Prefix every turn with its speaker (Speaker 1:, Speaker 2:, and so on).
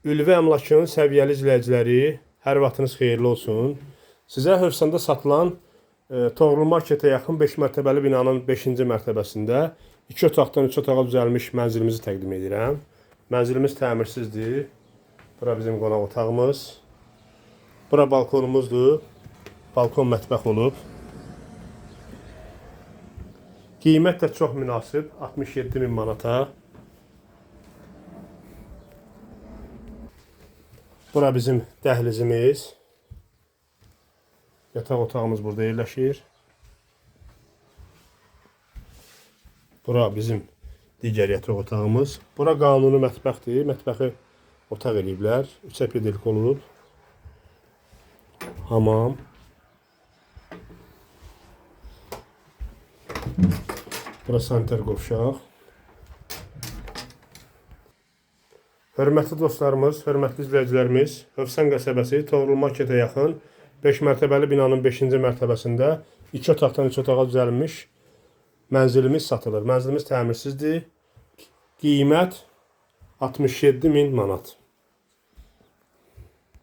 Speaker 1: Ülvi əmlakının səviyyəli izləyiciləri, hər vaxtınız xeyirli olsun. Sizə Hövsəndə satılan Toğrul Marketə yaxın 5 mərtəbəli binanın 5-ci mərtəbəsində 2 otaqdan 3 otağa düzəlmiş mənzilimizi təqdim edirəm. Mənzilimiz təmirsizdir. Bura bizim qonaq otağımız. Bura balkonumuzdur. Balkon mətbəx olub. Qiymət də çox münasib, 67.000 manata. Bura bizim dəhlizimiz. Yataq otağımız burada yerləşir. Bura bizim digər yataq otağımız. Bura qanuni mətbəxdir. Mətbəxi otaq eləyiblər. 3 pedelik olub. Hamam. Bura sanitar qovşaq. Hörmətli dostlarımız, hörmətli izləyicilərimiz, Hövsən qəsəbəsi Toğrul Marketə yaxın 5 mərtəbəli binanın 5-ci mərtəbəsində 2 otaqdan 3 otağa düzəlmiş mənzilimiz satılır. Mənzilimiz təmirsizdir. Qiymət 67.000 manat.